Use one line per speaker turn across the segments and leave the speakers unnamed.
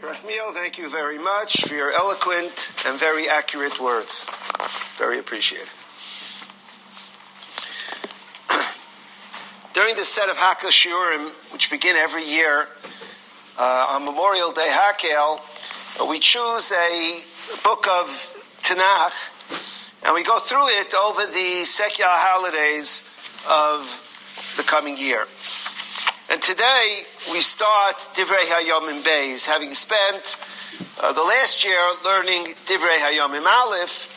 Rachmiel, thank you very much for your eloquent and very accurate words. Very appreciated. During this set of Hakel Shiurim, which begin every year on Memorial Day Hakel, we choose a book of Tanakh, and we go through it over the secular holidays of the coming year. And today we start Divrei Hayomim Beis, having spent the last year learning Divrei Hayomim Aleph.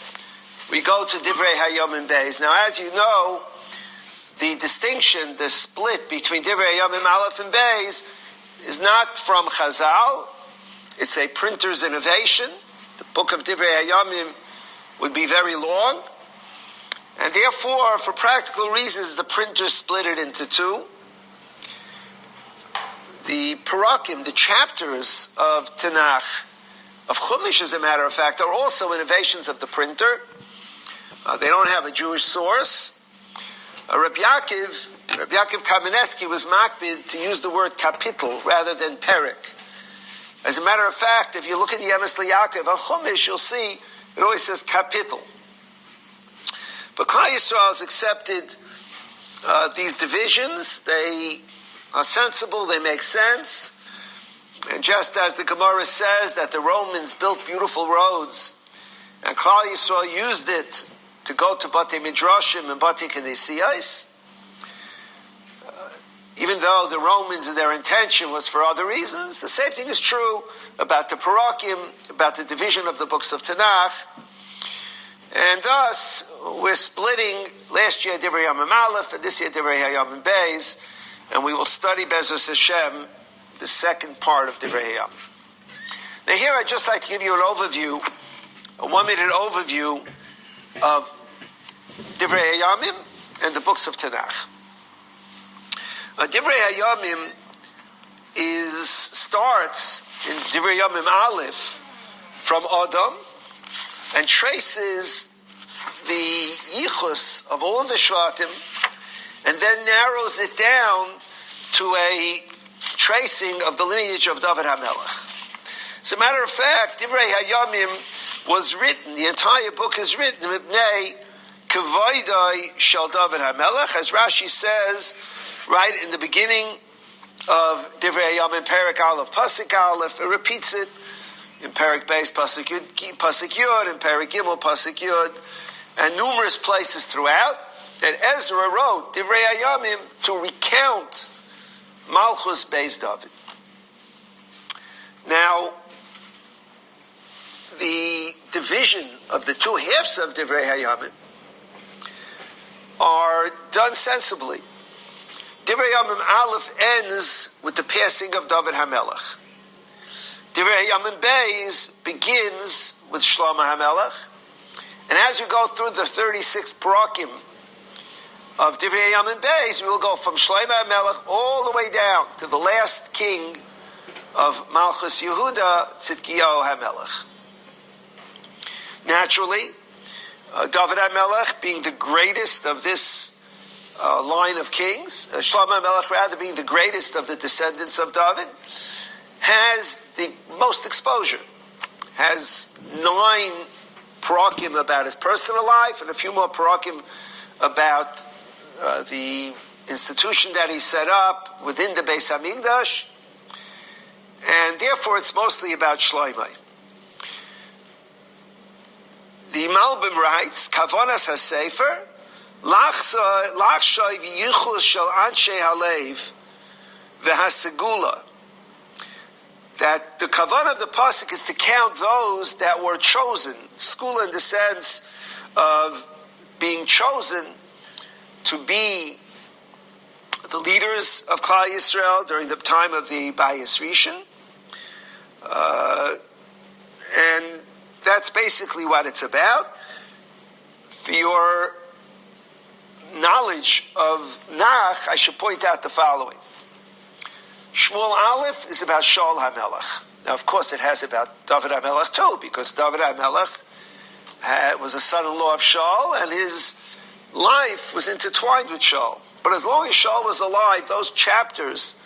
We go to Divrei Hayomim Beis. Now, as you know, the distinction, the split between Divrei Hayomim Aleph and Beis is not from Chazal. It's a printer's innovation. The book of Divrei Hayomim would be very long, and therefore, for practical reasons, the printer split it into two. The parakim, the chapters of Tanakh, of Chumash, as a matter of fact, are also innovations of the printer. They don't have a Jewish source. Rabbi Yaakov Kamenetsky was makbid to use the word kapitel rather than perik. As a matter of fact, if you look at the Emes L'Yaakov on Chumash, you'll see it always says kapitel. But Klal Yisrael has accepted these divisions. They are sensible, they make sense. And just as the Gemara says that the Romans built beautiful roads, and Klal Yisrael used it to go to Batei Midrashim and Batei Knesiyos, even though the Romans and their intention was for other reasons, the same thing is true about the Parakim, about the division of the books of Tanakh. And thus, we're splitting last year Divrei Hayomim Aleph, and this year Divrei Hayomim Beis, and we will study Be'ezus Hashem, the second part of Divrei Hayomim. Now here I'd just like to give you an overview, a 1-minute overview of Divrei Hayomim and the books of Tanakh. Divrei Hayomim starts in Divrei Hayomim Aleph from Adam and traces the yichus of all of the Shvatim, and then narrows it down to a tracing of the lineage of Dovid HaMelech. As a matter of fact, Divrei Hayomim was written, the entire book is written, Mibnei Kavoidai Shel Dovid HaMelech, as Rashi says, right in the beginning of Divrei Hayomim, Perek Aleph, Pasuk Aleph, it repeats it in Perek Beis, Pasuk Yud, in Perek Gimel, Pasuk Yud, and numerous places throughout. And Ezra wrote Divrei Hayomim to recount Malchus Beis David. Now, the division of the two halves of Divrei Hayomim are done sensibly. Divrei Hayomim Aleph ends with the passing of David HaMelech. Divrei Hayomim Beis begins with Shlomo HaMelech. And as we go through the 36 parakim of Divrei Hayomim Beis, we will go from Shlomo HaMelech all the way down to the last king of Malchus Yehuda, Tzidkiyahu HaMelech. Naturally, David HaMelech being the greatest of this line of kings, Shlomo HaMelech rather being the greatest of the descendants of David, has the most exposure, has 9 parakim about his personal life and a few more parakim about the institution that he set up within the Beis HaMikdash, and therefore it's mostly about Shlomo. The Malbim writes, Kavonas HaSefer, Lachshoy v'yichus shel Anshe Halev v'Hasegula, that the kavanah of the pasuk is to count those that were chosen, school in the sense of being chosen to be the leaders of Klal Yisrael during the time of the Bayis Rishon. And that's basically what it's about. For your knowledge of Nach, I should point out the following. Shmuel Aleph is about Shaul HaMelech. Now, of course, it has about David HaMelech too, because David HaMelech was a son-in-law of Shaul, and his life was intertwined with Shaul. But as long as Shaul was alive, those chapters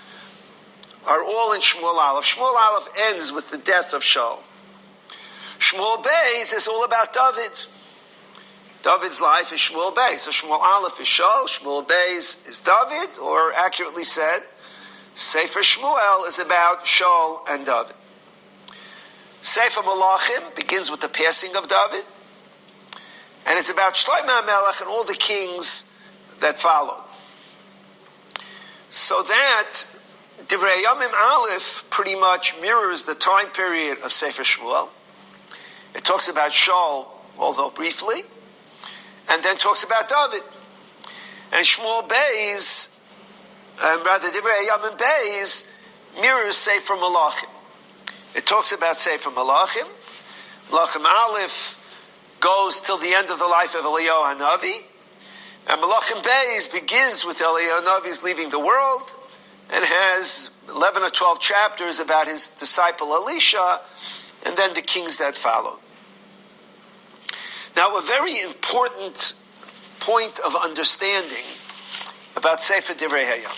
are all in Shmuel Aleph. Shmuel Aleph ends with the death of Shaul. Shmuel Beis is all about Dovid. David's life is Shmuel Beis. So Shmuel Aleph is Shaul, Shmuel Beis is Dovid, or accurately said, Sefer Shmuel is about Shaul and Dovid. Sefer Malachim begins with the passing of David, and it's about Shlomo HaMelech and all the kings that followed. So that Divrei Yamim Aleph pretty much mirrors the time period of Sefer Shmuel. It talks about Shaul, although briefly, and then talks about David. And Shmuel Beis, Divrei Yamim Beis, mirrors Sefer Malachim. It talks about Sefer Malachim. Malachim Aleph goes till the end of the life of Eliyahu HaNavi. And Malachim Beis begins with Eliyahu HaNavi's leaving the world and has 11 or 12 chapters about his disciple Elisha and then the kings that followed. Now, a very important point of understanding about Sefer Divrei Hayam.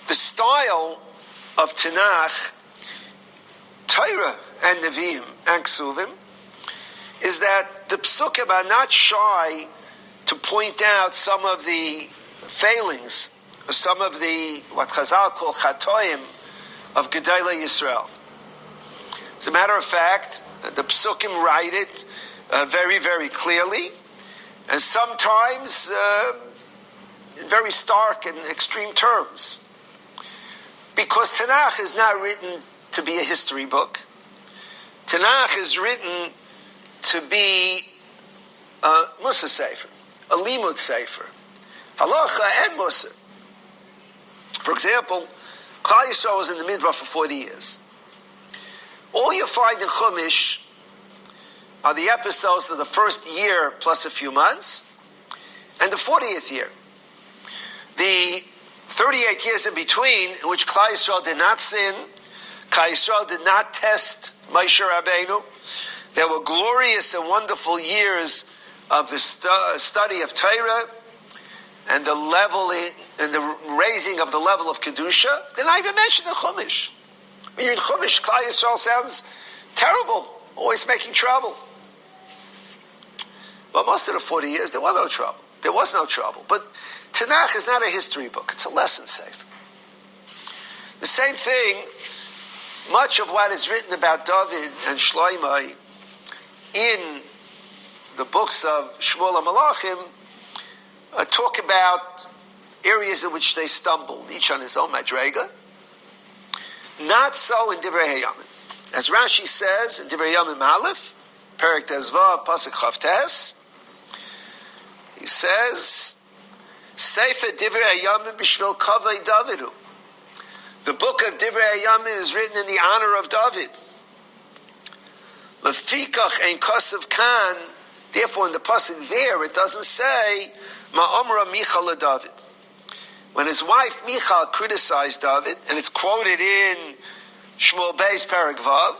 The style of Tanakh, Torah and Nevi'im and Ksuvim is that the Psukim are not shy to point out some of the failings, or some of the, what Chazal call Chatoim, of Gedolei Yisrael. As a matter of fact, the Psukim write it very, very clearly, and sometimes in very stark and extreme terms. Because Tanakh is not written to be a history book. Tanakh is written to be a Musa Sefer, a Limud Sefer, Halacha and Musa. For example, Klal Yisrael was in the Midbar for 40 years. All you find in Chumash are the episodes of the first year plus a few months, and the 40th year. The 38 years in between, in which Klal Yisrael did not sin, Klal Yisrael did not test Moshe Rabbeinu. There were glorious and wonderful years of the study of Torah and the leveling and the raising of the level of Kedusha. Then I even mentioned the Chumash. When you're in Chumash, Klal Yisrael sounds terrible, always making trouble. But most of the 40 years, there was no trouble. There was no trouble. But Tanakh is not a history book. It's a lesson sefer. The same thing, much of what is written about Dovid and Shlomo in the books of Shmuel and Malachim talk about areas in which they stumbled, each on his own madrega. Not so in Divrei Hayamim. As Rashi says in Divrei Hayamim Aleph, Perek Tezvav, Pasuk Chavtes, he says, Sefer Divrei Hayamim b'shvil kavei Davidu. The book of Divrei Hayamim is written in the honor of David. Lefikach ein kosav kan. Therefore, in the pasuk there, it doesn't say Ma'amra Michal David. When his wife Michal criticized David, and it's quoted in Shmuel Beis Perek Vav,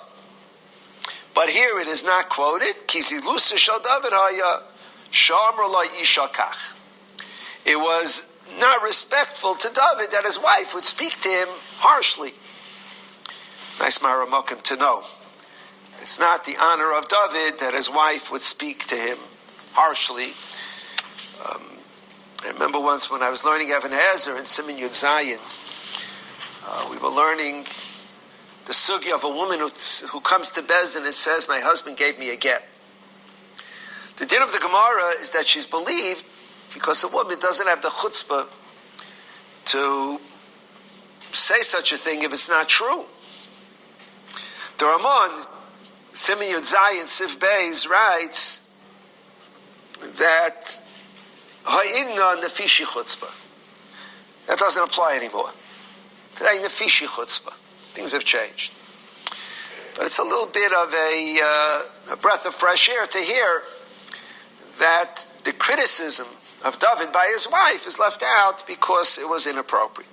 but here it is not quoted. Kizilusa shal David haya shamra la isha kach. It was not respectful to David that his wife would speak to him harshly. Nice maramokim to know. It's not the honor of David that his wife would speak to him harshly. I remember once when I was learning Even Ezer in Siman Yud Zayin, we were learning the sugya of a woman who comes to Bezdin and says, my husband gave me a get. The din of the Gemara is that she's believed because a woman doesn't have the chutzpah to say such a thing if it's not true. The Ramon, Siman Yud Zayin, Sif Beis, writes that ha'inna nefishi chutzpah. That doesn't apply anymore. Today, nefishi chutzpah. Things have changed. But it's a little bit of a breath of fresh air to hear that the criticism of David by his wife is left out because it was inappropriate.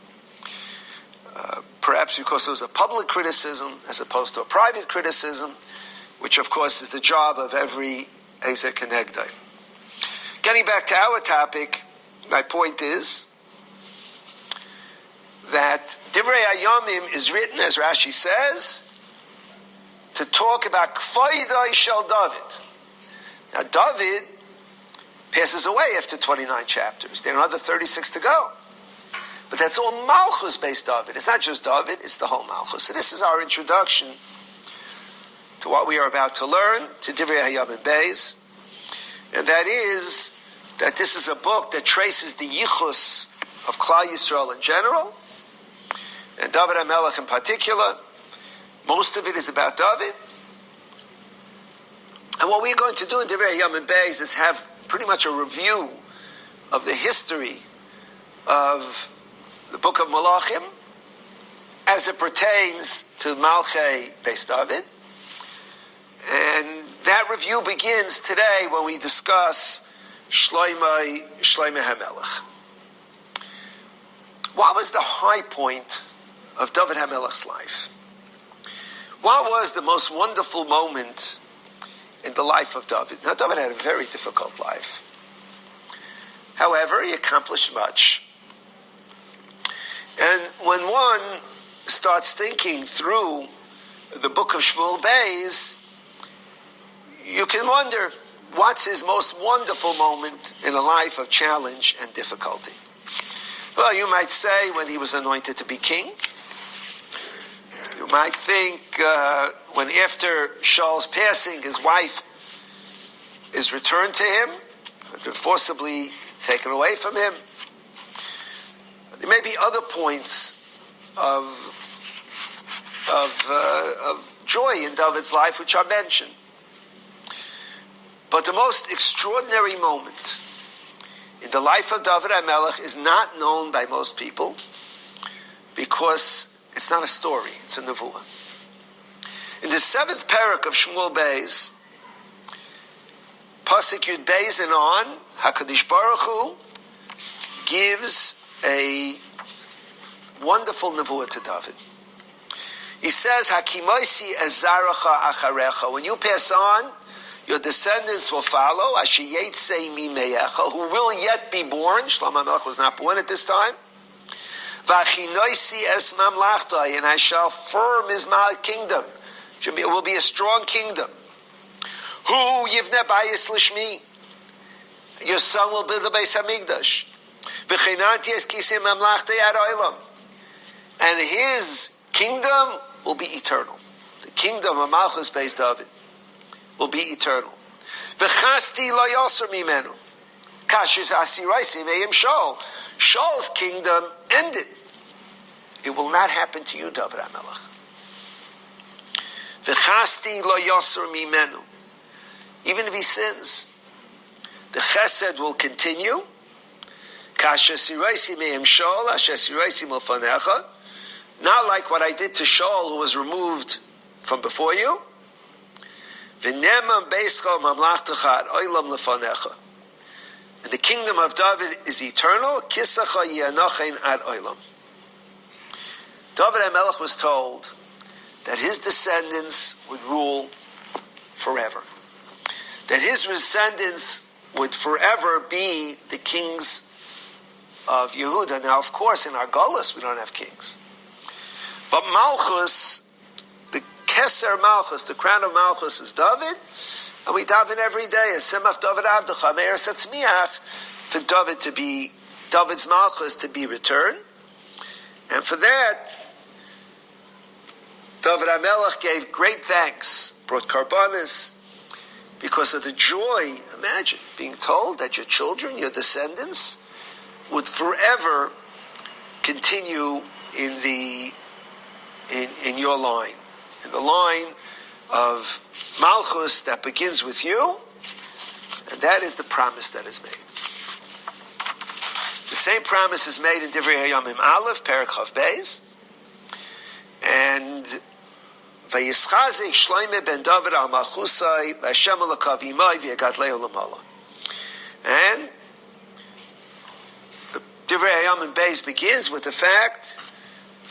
Perhaps because it was a public criticism as opposed to a private criticism, which of course is the job of every Ezer Kenegdai. Getting back to our topic, my point is that Divrei Hayamim is written, as Rashi says, to talk about K'faydai Shel Dovid. Now, Dovid passes away after 29 chapters. There are another 36 to go. But that's all Malchus-based Dovid. It's not just Dovid, it's the whole Malchus. So this is our introduction to what we are about to learn, to Divrei Hayamim Beis. And that is that this is a book that traces the yichus of Klal Yisrael in general, and David HaMelech in particular. Most of it is about David. And what we're going to do in Divrei Hayamim Beis is have pretty much a review of the history of the book of Malachim as it pertains to Malchei Beis David. And that review begins today when we discuss Shlomo HaMelech. What was the high point of David HaMelech's life? What was the most wonderful moment in the life of David? Now, David had a very difficult life. However, he accomplished much. And when one starts thinking through the book of Shmuel Beis, you can wonder, what's his most wonderful moment in a life of challenge and difficulty? Well, you might say when he was anointed to be king. You might think when after Shaul's passing, his wife is returned to him, had been forcibly taken away from him. There may be other points of joy in David's life which are mentioned. But the most extraordinary moment in the life of David HaMelech is not known by most people because it's not a story, it's a nevuah. In the 7th parak of Shmuel Beis, Pasuk Yud Beis and on, HaKadosh Baruch Hu gives a wonderful nevuah to David. He says, Hakimoisi ezaracha acharecha. When you pass on, your descendants will follow, Asher Yetzei Mimeyecha, who will yet be born. Shlomo HaMelech was not born at this time. V'achinoisi es mamlachtai, and I shall firm his kingdom. It will be a strong kingdom. Who yivne bayis lishmi? Your son will build the Beis Hamikdash. V'chinanti es kisim mamlachtai ad olam, and his kingdom will be eternal. The kingdom of Malchus Beis David will be eternal. V'chasti lo yoser mimenu. Kashis asiraisi me'im Shaul. Shaul's kingdom ended. It will not happen to you, David HaMelech. V'chasti lo yoser mimenu. Even if he sins, the chesed will continue. Kashis asiraisi me'im Shaul, asher asiraisi milfanecha. Not like what I did to Shaul, who was removed from before you. And the kingdom of David is eternal. David HaMelech was told that his descendants would rule forever. That his descendants would forever be the kings of Yehuda. Now, of course, in our Golus, we don't have kings. But Malchus, the Keser Malchus, the crown of Malchus is David, and we daven every day, as Semach David Avdecha, Meir Setzmiach, for David to be, David's Malchus to be returned. And for that, David HaMelech gave great thanks, brought karbanis, because of the joy. Imagine being told that your children, your descendants, would forever continue in your line, in the line of Malchus that begins with you, and that is the promise that is made. The same promise is made in Divrei Hayamim Aleph, Perek Chav Beis, and Vayischazik Shlomo ben David al Malchusai V'Hashem Elakav Imai V'Yagadlei Olamala. And the Divrei Hayamim Beis begins with the fact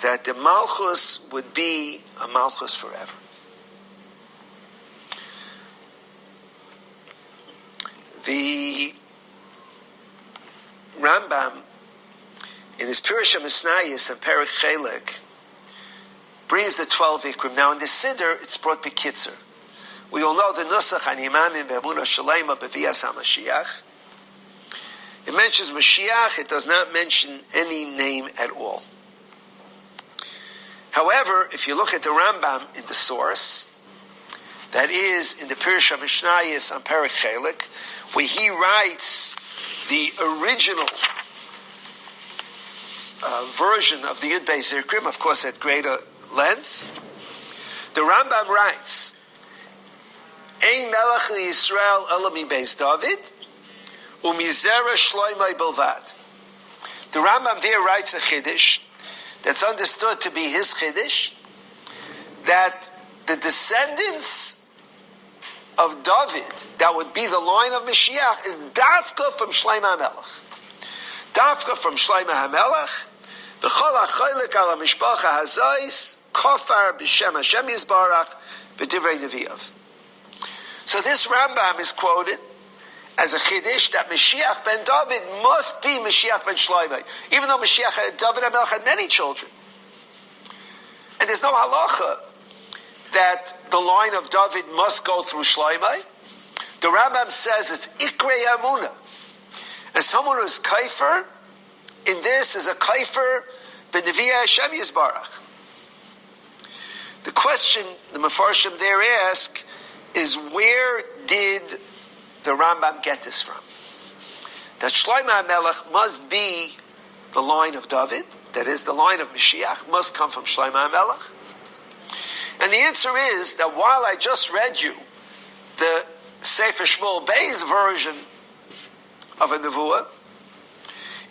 that the Malchus would be a Malchus forever. The Rambam in in his Pirush HaMishnayos and Perek Chelek, brings the 12 Ikrim. Now in the Siddur, it's brought B'Kitzer. We all know the Nusach an Imamim Be'emunah Shalema B'Viyas HaMashiach. It mentions Mashiach, it does not mention any name at all. However, if you look at the Rambam in the source, that is in the Pirush HaMishnayos on Perek Chelek, where he writes the original version of the Yud Beis Zikrim, of course at greater length, the Rambam writes, Ein melech yisroel ela mi beis Dovid, umizera shlomo bilvad. The Rambam there writes a chiddush that's understood to be his chiddush, that the descendants of David, that would be the line of Mashiach, is dafka from Shlomo HaMelech. Dafka from Shlomo HaMelech, v'chol ha'choylek ala mishpacha hazais, kofar b'shem Hashem Yisbarach, v'divrei Nevi'av. So this Rambam is quoted as a chiddush that Mashiach ben David must be Mashiach ben Shlomo, even though Mashiach David HaMelech had many children. And there's no halacha that the line of David must go through Shlomo. The Rambam says it's Ikrei Amunah. And someone who's kaifer in this is a kaifer b'Nevi'ah Hashem Yisbarach. The question the Mefarshim there ask is, where did the Rambam get this from? That Shlomo HaMelech must be the line of David, that is, the line of Mashiach must come from Shlomo HaMelech. And the answer is that while I just read you the Sefer Shmuel Bey's version of a Nevuah,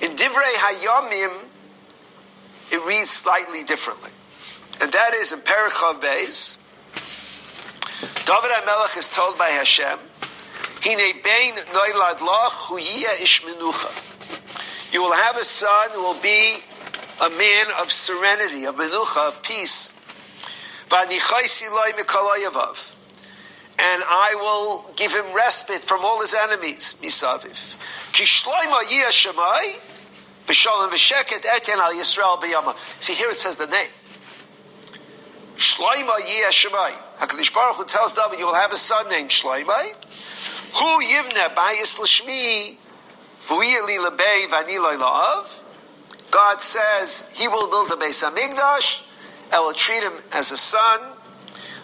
in Divrei Hayomim it reads slightly differently. And that is in Perek Chav Beis, David HaMelech is told by Hashem, Hine bein noilad lach hu yiyeh ish menucha. You will have a son who will be a man of serenity, of menucha, of peace. V'anichaysi loy mikol oyevav. And I will give him respite from all his enemies, misaviv. Ki shlomo yiyeh shemai, v'sholem v'sheket eten al yisroel b'yama. See, here it says the name. Shlomo yiyeh shemai. HaKadosh Baruch Hu tells David, you will have a son named Shlomo. Hu yivne bayis l'shmi, v'uyeli lebei v'ani loy la'av. God says he will build a Beis HaMikdash, and will treat him as a son.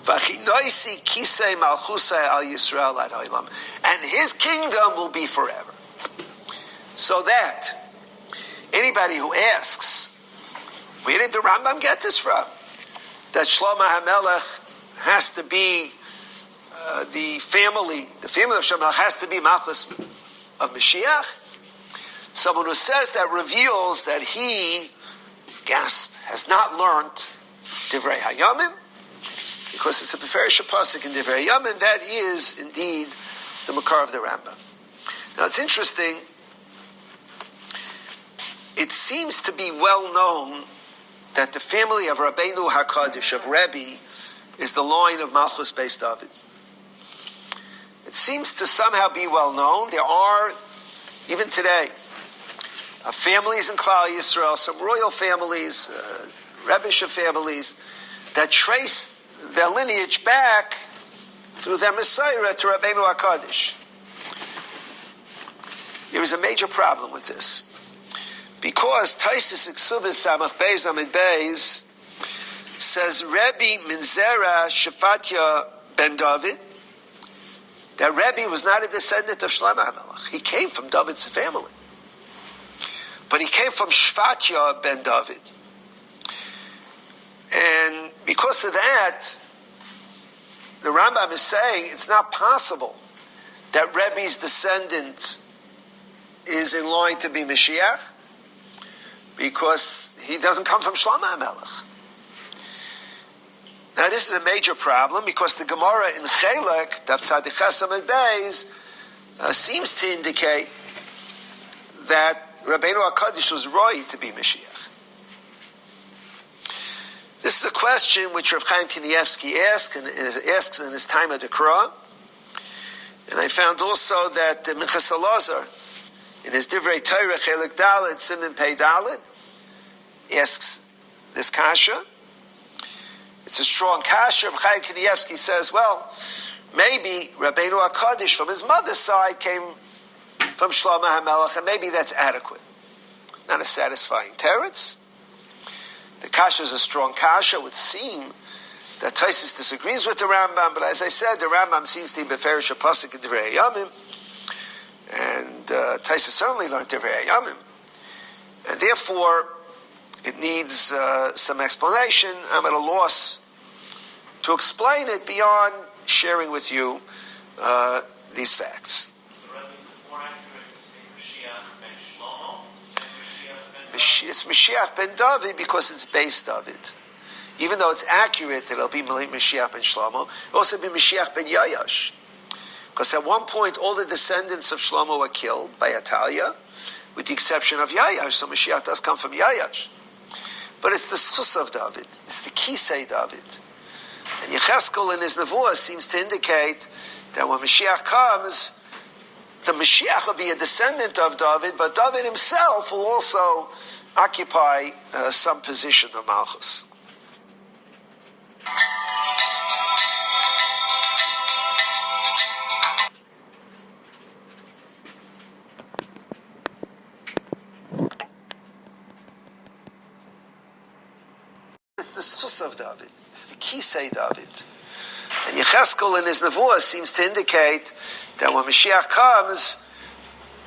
V'achinoisi kisei malchusei al Yisrael ad olam. And his kingdom will be forever. So that anybody who asks, where did the Rambam get this from? That Shlomo HaMelech has to be the family of Shlomo HaMelech has to be Malchus of Mashiach. Someone who says that reveals that he, has not learned Divrei Hayomim, because it's a Beferish Pasuk in Divrei Hayomim, that is indeed the Makar of the Rambam. Now it's interesting, it seems to be well known that the family of Rabbeinu HaKadosh, of Rebbe, is the line of Malchus Beis David. It seems to somehow be well known. There are, even today, families in Klal Yisrael, some royal families, Rebbeisha families, that trace their lineage back through their Messiah to Rabbeinu HaKadosh. There is a major problem with this. Because Taisus Iksubis Samach Beis Amid Beis says Rebbe Minzera Shefatya ben David, that Rebbe was not a descendant of Shlomo HaMelech. He came from David's family. But he came from Shfatya ben David. And because of that, the Rambam is saying it's not possible that Rebbe's descendant is in line to be Mashiach, because he doesn't come from Shlomo HaMelech. Now this is a major problem, because the Gemara in Chelek, Daf Tzaddik Ches Amud Beis, seems to indicate that Rabbeinu HaKadosh was roy to be Mashiach. This is a question which Rav Chaim Kanievsky asks in his time of Dekra. And I found also that Minchas Elazar, in his Divrei Torah Chelek Dalet, Siman Pei Dalet, asks this kasha. It's a strong kasha. Chaim Kanievsky says, well, maybe Rabbeinu HaKadosh from his mother's side came from Shlomo HaMelech, and maybe that's adequate. Not a satisfying teretz. The kasha is a strong kasha. It would seem that Tosfos disagrees with the Rambam, but as I said, the Rambam seems to be beferish a pasuk in Divrei Hayamim, and Tosfos certainly learned Divrei Hayamim, and therefore it needs some explanation. I'm at a loss to explain it beyond sharing with you these facts. It's Mashiach ben Dovid because it's based Dovid. Even though it's accurate that it'll be Mashiach ben Shlomo, it'll also be Mashiach ben Yayash. Because at one point, all the descendants of Shlomo were killed by Atalia, with the exception of Yayash, so Mashiach does come from Yayash. But it's the Schus of David. It's the Kisei David. And Yecheskel in his Nevuah seems to indicate that when Mashiach comes, the Mashiach will be a descendant of David, but David himself will also occupy some position of Malchus. It's the Schus of David. It's the Kisei David. And Yecheskel in his Nevuah seems to indicate that when Mashiach comes,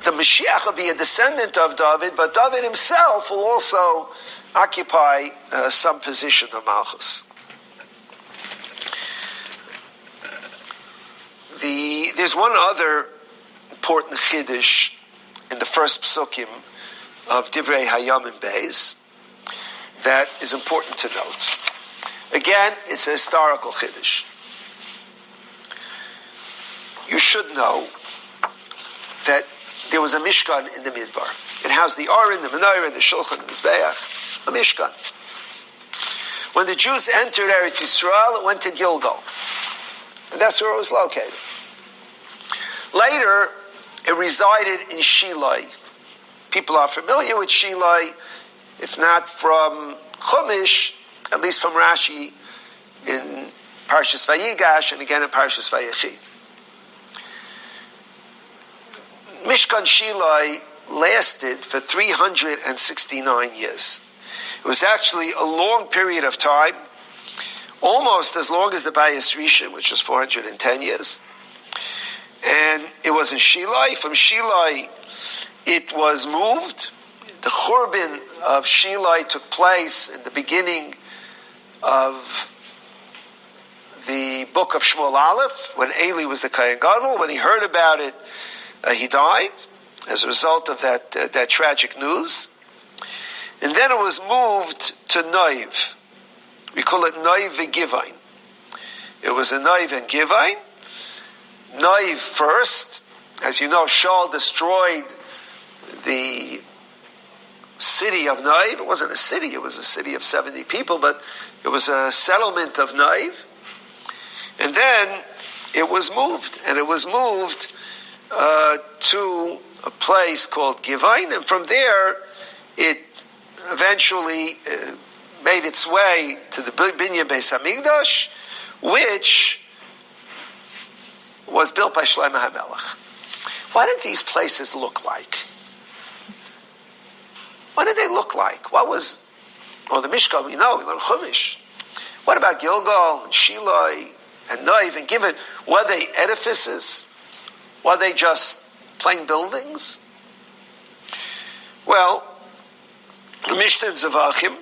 the Mashiach will be a descendant of David, but David himself will also occupy some position of Malchus. There's one other important chiddush in the first psukim of Divrei Hayamim Beis that is important to note. Again, it's a historical chiddush. You should know that there was a Mishkan in the Midbar. It housed the Aron, the Menorah, the Shulchan, the Mizbeach, a Mishkan. When the Jews entered Eretz Yisroel, it went to Gilgal. And that's where it was located. Later, it resided in Shilai. People are familiar with Shilai, if not from Chumash, at least from Rashi in Parshas Vayigash and again in Parshas Vayechi. Mishkan Shilai lasted for 369 years. It was actually a long period of time, almost as long as the Bayis Rishon, which was 410 years. And it was in Shilai. From Shilai, it was moved. The Churban of Shilai took place in the beginning of the book of Shmuel Aleph, when Eli was the Kohen Gadol. When he heard about it, he died as a result of that tragic news. And then it was moved to Noiv. We call it Noiv v'Givain. It was a Noiv and Givain. Noiv first. As you know, Shaul destroyed the city of Noiv. It wasn't a city, it was a city of 70 people, but it was a settlement of Noiv. And then it was moved, and it was moved to a place called Givain, and from there it eventually made its way to the Binyan Beis Hamikdash, which was built by Shlomo HaMelech. What did these places look like? What did they look like? What was, the Mishkan, we learn Chumash. What about Gilgal and Shilai and Noiv and Givain? Were they edifices? Were they just plain buildings? Well, the Mishnah Zavachim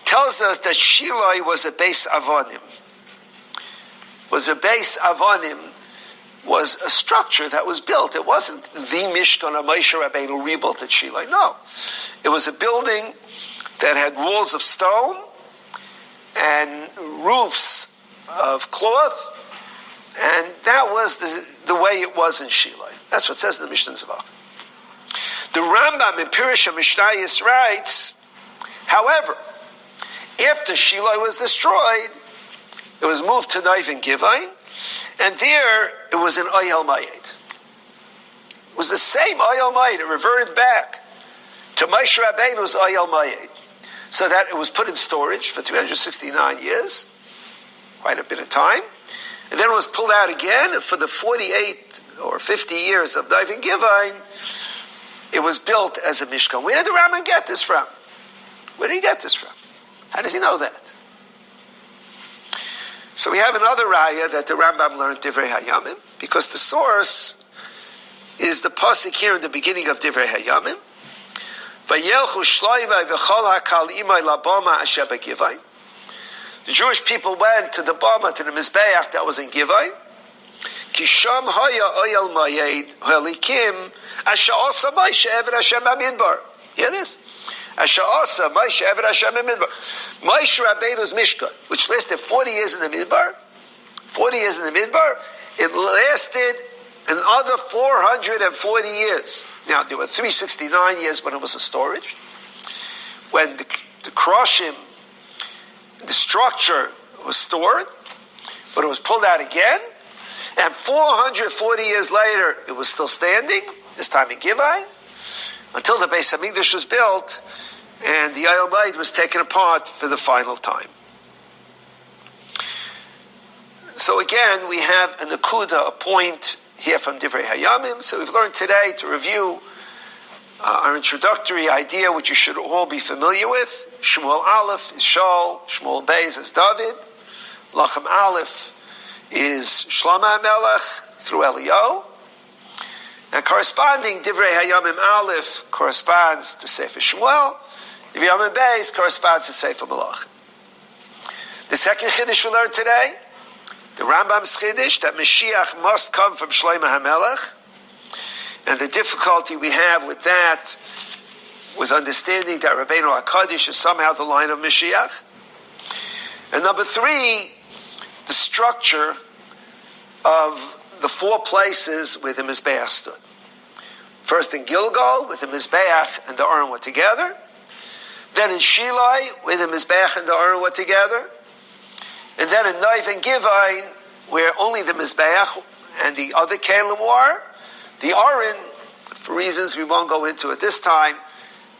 tells us that Shilai was a base Avonim. Was a structure that was built. It wasn't the Mishkan of Moshe Rabbeinu rebuilt at Shilai. No. It was a building that had walls of stone and roofs of cloth, and that was the way it was in Shilai. That's what it says in the Mishnah Zavach. The Rambam in Pirush HaMishnayos writes, however, after Shilai was destroyed, it was moved to Noiv and Givain, and there it was an Oyel Mayed. It was the same Oyel Mayed. It reverted back to Moshe Rabbeinu's Oyel Mayed. so that it was put in storage for 369 years, quite a bit of time. And then it was pulled out again, and for the 48 or 50 years of Dovid and Givain, it was built as a Mishkan. Where did the Rambam get this from? Where did he get this from? How does he know that? So we have another raya that the Rambam learned Divrei Hayamim, because the source is the pasuk here in the beginning of Divrei Hayamim. Vayelchu shloimei v'chol hakal imay labama asher b'Givain. The Jewish people went to the Bama, to the Mizbeach that was in Givain. Kisham haya oyel mayed halikim asher asa Moshe eved Hashem b'midbar. Hear this? Asher asa Moshe eved Hashem b'midbar. Moshe Rabbeinu's Mishkan, which lasted 40 years in the Midbar. 40 years in the Midbar. It lasted another 440 years. Now, there were 369 years when it was a storage. When the Kroshim, the structure was stored, but it was pulled out again. And 440 years later, it was still standing, this time in Givain, until the Beis HaMikdash was built, and the Ayel Bayit was taken apart for the final time. So again, we have a Nakuda, a point here from Divrei Hayamim. So we've learned today to review our introductory idea, which you should all be familiar with. Shmuel Aleph is Shaul, Shmuel Beis is Dovid, Lachem Aleph is Shlomo HaMelech through Eliyahu, and corresponding Divrei Hayamim Aleph corresponds to Sefer Shmuel, Divrei Hayamim Beis corresponds to Sefer Malach. The second Chiddush we learned today, the Rambam's Chiddush, that Mashiach must come from Shlomo HaMelech, and the difficulty we have with that, with understanding that Rabbeinu HaKadosh is somehow the line of Mashiach. And number three, the structure of the four places where the Mizbeach stood. First in Gilgal, where the Mizbeach and the Aron were together. Then in Shilai, where the Mizbeach and the Aron were together. And then in Noiv and Givain, where only the Mizbeach and the other Kalim were. The Aron, for reasons we won't go into at this time,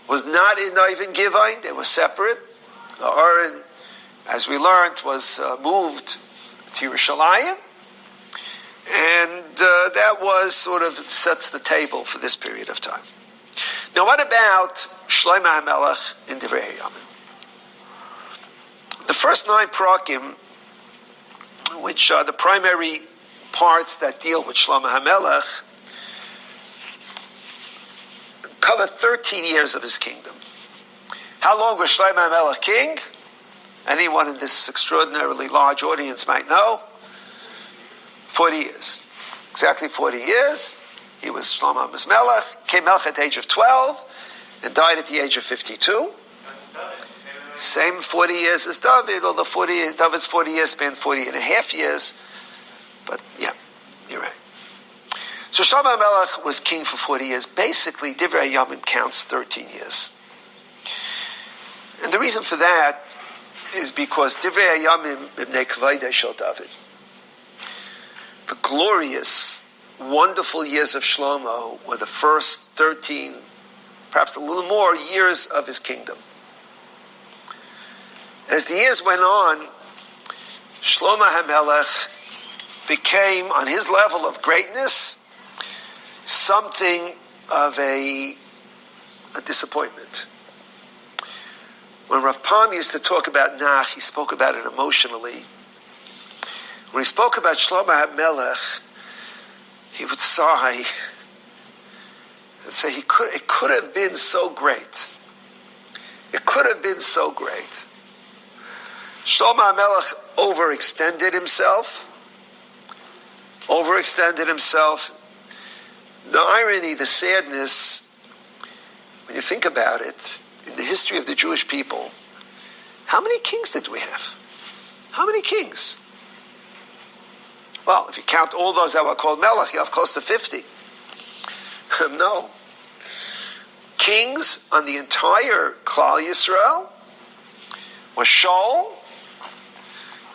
was not in Noiv and Givain. They were separate. The Aron, as we learned, was moved to Yerushalayim. And that was sort of sets the table for this period of time. Now what about Shlomo HaMelech in Divrei Hayamim? The first 9 prakim, which are the primary parts that deal with Shlomo HaMelech, cover 13 years of his kingdom. How long was Shlomo HaMelech king? Anyone in this extraordinarily large audience might know. 40 years. Exactly 40 years. He was Shlomo HaMelech, came Melech at the age of 12, and died at the age of 52. Same 40 years as David, although David's 40 years spanned 40 and a half years. But yeah, you're right. So Shlomo HaMelech was king for 40 years. Basically, Divrei Hayamim counts 13 years. And the reason for that is because Divrei Hayamim Ibnei Kavayde Shel David. The glorious, wonderful years of Shlomo were the first 13, perhaps a little more, years of his kingdom. As the years went on, Shlomo HaMelech became, on his level of greatness, something of a disappointment. When Rav Pam used to talk about Nach, he spoke about it emotionally. When he spoke about Shlomo HaMelech, he would sigh and say, it could have been so great. It could have been so great. Shlomo HaMelech overextended himself. The irony, the sadness, when you think about it, in the history of the Jewish people, how many kings did we have? How many kings? Well, if you count all those that were called Melech, you have close to 50. No. Kings on the entire Klal Yisrael was Shaul,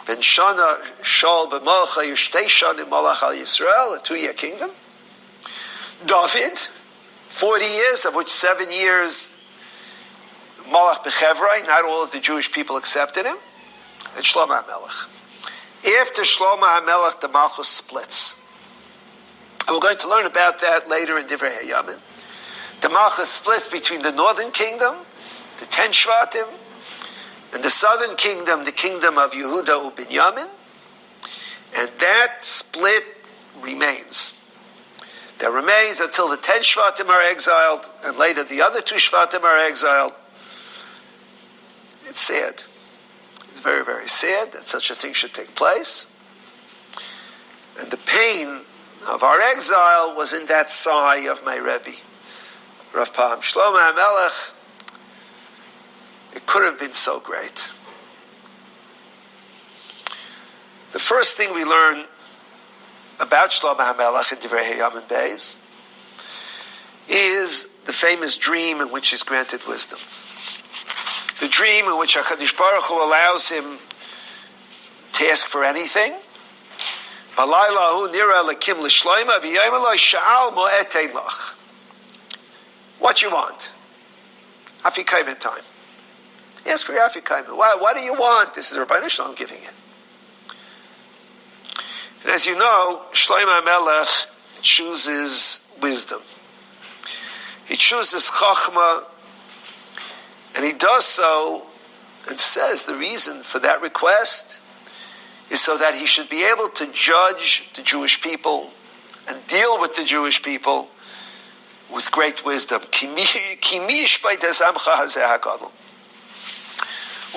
Ben Shana, Shaul b'Malcha Yishtei Shana Malach al Yisrael, a 2-year kingdom. David, 40 years, of which 7 years Malach Bechevrai, not all of the Jewish people accepted him, and Shlomo HaMelech. After Shlomo HaMelech, the Malchus splits. And we're going to learn about that later in Divrei Hayamim. The Malchus splits between the northern kingdom, the 10 Shvatim, and the southern kingdom, the kingdom of Yehuda uBinyamin. And that split remains. That remains until the 10 Shvatim are exiled, and later the other 2 Shvatim are exiled. It's sad. It's very, very sad that such a thing should take place. And the pain of our exile was in that sigh of my Rebbe, Rav Pam Shlomo HaMelech. It could have been so great. The first thing we learn about Shlomo HaMelech in Divrei Hayamim Beis is the famous dream in which he's granted wisdom. The dream in which HaKadosh Baruch Hu allows him to ask for anything. What you want? Afikaimen time. Ask for your Afikaimen. What do you want? This is Rabbeinu Shalom giving it. And as you know, Shlomo HaMelech chooses wisdom. He chooses Chachma, and he does so and says the reason for that request is so that he should be able to judge the Jewish people and deal with the Jewish people with great wisdom.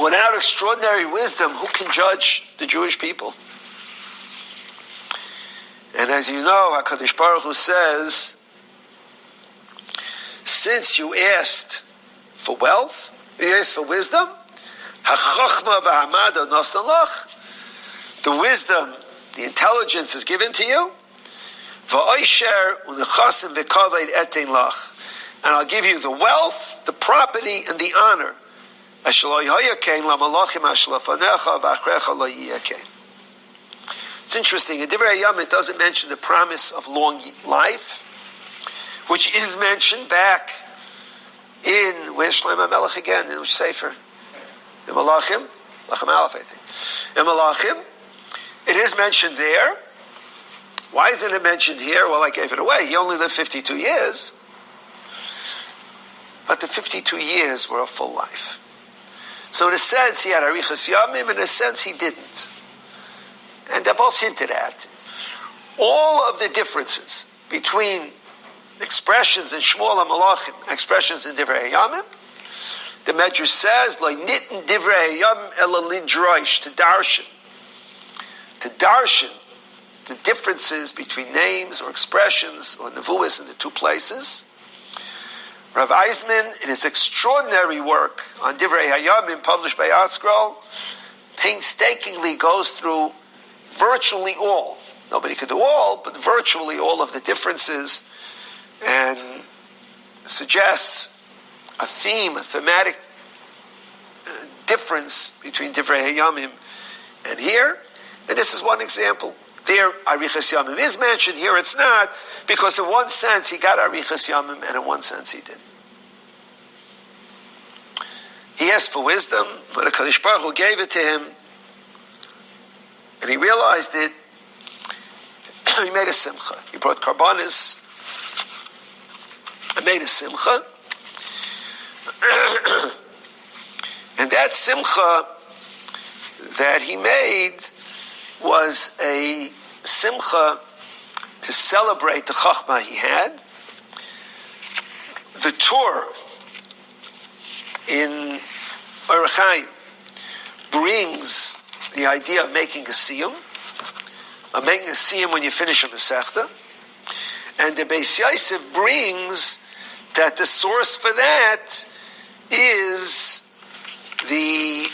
Without extraordinary wisdom, who can judge the Jewish people? And as you know, HaKadosh Baruch Hu says, since you asked for wealth, you asked for wisdom, HaChachma v'hamada nosan lach, the wisdom, the intelligence is given to you, v'oisher u'nechasim v'kaved etein lach, and I'll give you the wealth, the property, and the honor. Asher lo yahayakein lamalachim asher lefanecha v'achrecha lo yiyakein. It's interesting, in Divrei Hayamim it doesn't mention the promise of long life, which is mentioned back in, where's Shlomo HaMelech again? In which Sefer? In Malachim? Malachim Aleph, I think. In Malachim, it is mentioned there. Why isn't it mentioned here? Well, I gave it away. He only lived 52 years. But the 52 years were a full life. So in a sense, he had Arichas Yamim, in a sense, he didn't. And they're both hinted at. All of the differences between expressions in Shmuel and Malachim, expressions in Divrei Hayamim, the Medrash says, "Lo nitn Divrei Hayamim ela lidrosh," to darshan. To darshan the differences between names or expressions or nevuas in the two places. Rav Reisman, in his extraordinary work on Divrei Hayamim, published by ArtScroll, painstakingly goes through virtually all, nobody could do all, but virtually all of the differences, and suggests a theme, a thematic difference between Divrei Hayamim and here. And this is one example. There, Arichas Yamim is mentioned. Here it's not, because in one sense he got Arichas Yamim, and in one sense he didn't. He asked for wisdom, but HaKadosh Baruch Hu gave it to him, and he realized it. He made a simcha. He brought karbanis and made a simcha. And that simcha that he made was a simcha to celebrate the chachma he had. The Torah in Orach Chaim brings the idea of making a siyum, when you finish a Masechta. And the Beis Yosef brings that the source for that is the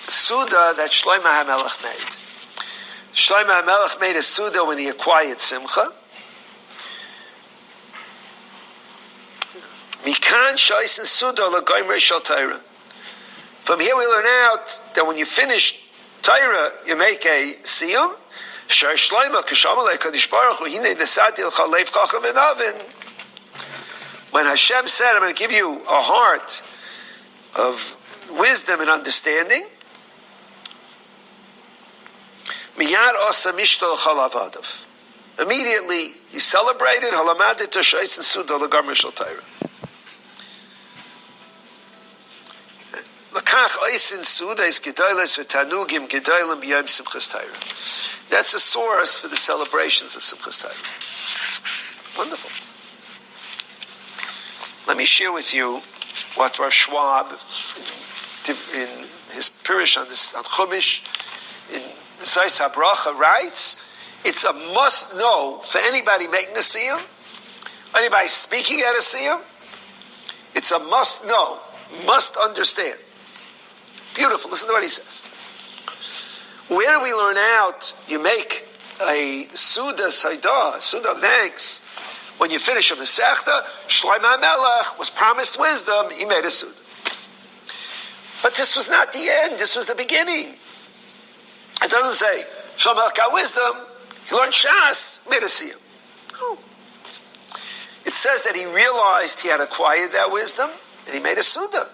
Suda that Shlomo HaMelech made. Shlomo HaMelech made a Suda when he acquired Simcha. Mikan Shoisen Suda L'Goymer Shal Torah. From here we learn out that when you finish Torah, you make a siyum. Shar Shlomo Kishamalei Kadosh Baruch Hu Hinei Nesati L'Cha Leiv Chacham V'Navin. When Hashem said, "I'm going to give you a heart of wisdom and understanding. Miyad osa mishtol chalavadav. Immediately he celebrated halamadit toshais and suda legamar shel Torah. Lakach oisin suda is gedolos v'tanugim gedolim b'yom simchas Torah. That's a source for the celebrations of Simchas Torah. Wonderful. Let me share with you what Rav Schwab, in his Pirush on Chumash, in Zayis HaBracha, writes, it's a must-know for anybody making a siyum, anybody speaking at a siyum. It's a must-know, must understand. Beautiful. Listen to what he says. Where do we learn out? You make a Suda Saidah, Suda of thanks. When you finish a Masechta, Shlomo HaMelech was promised wisdom, he made a Suda. But this was not the end, this was the beginning. It doesn't say, Shlomo HaMelech got wisdom, he learned Shas, made a Siyum. No. It says that he realized he had acquired that wisdom, and he made a Suda.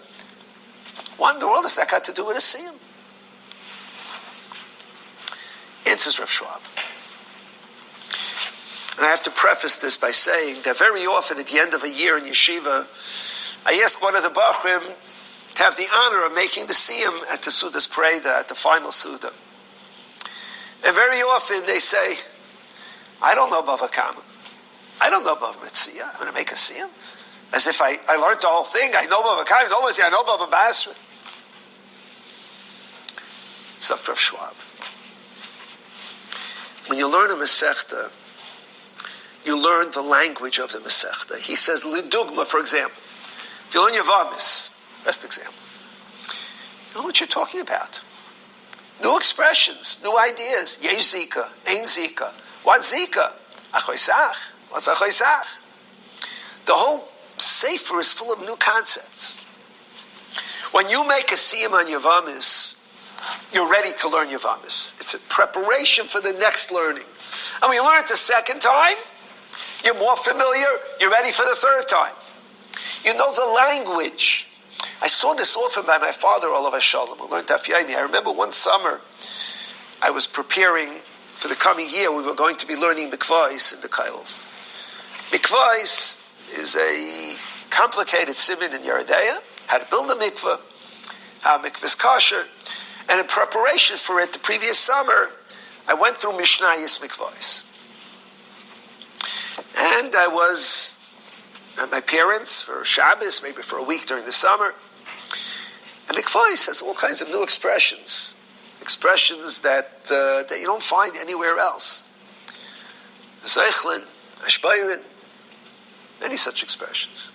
What in the world has that got to do with a Siyum? Answers Rav Schwab. And I have to preface this by saying that very often at the end of a year in yeshiva, I ask one of the Bachrim to have the honor of making the siyum at the Suda's Preda, at the final Suda. And very often they say, I don't know Bava Kama. I don't know Bava Metzia. I'm going to make a siyum. As if I learned the whole thing. I know Bava Kama, I know Bava Basra. Sup Rav Schwab. When you learn a Masechta, you learn the language of the Masechta. He says, Lidugma, for example. If you learn Yavamis, best example. You know what you're talking about. New expressions, new ideas. Yesh Zika, Ein Zika. What's Zika? Achoisach. What's Achoisach? The whole Sefer is full of new concepts. When you make a siyum on Yavamis, you're ready to learn Yavamis. It's a preparation for the next learning. And when you learn it the second time, you're more familiar, you're ready for the third time. You know the language. I saw this often by my father, Olav Shalom, who learned Daf Yomi. I remember one summer, I was preparing for the coming year, we were going to be learning Mikvahs in the Kailov. Mikvahs is a complicated siman in Yeridea, how to build a mikvah, how a mikvah is kosher. And in preparation for it, the previous summer, I went through Mishnayos Mikvahs. And I was at my parents for Shabbos, maybe for a week during the summer. And Mikvahs has all kinds of new expressions. Expressions that you don't find anywhere else. Zeichlin, Ashbayrin, many such expressions.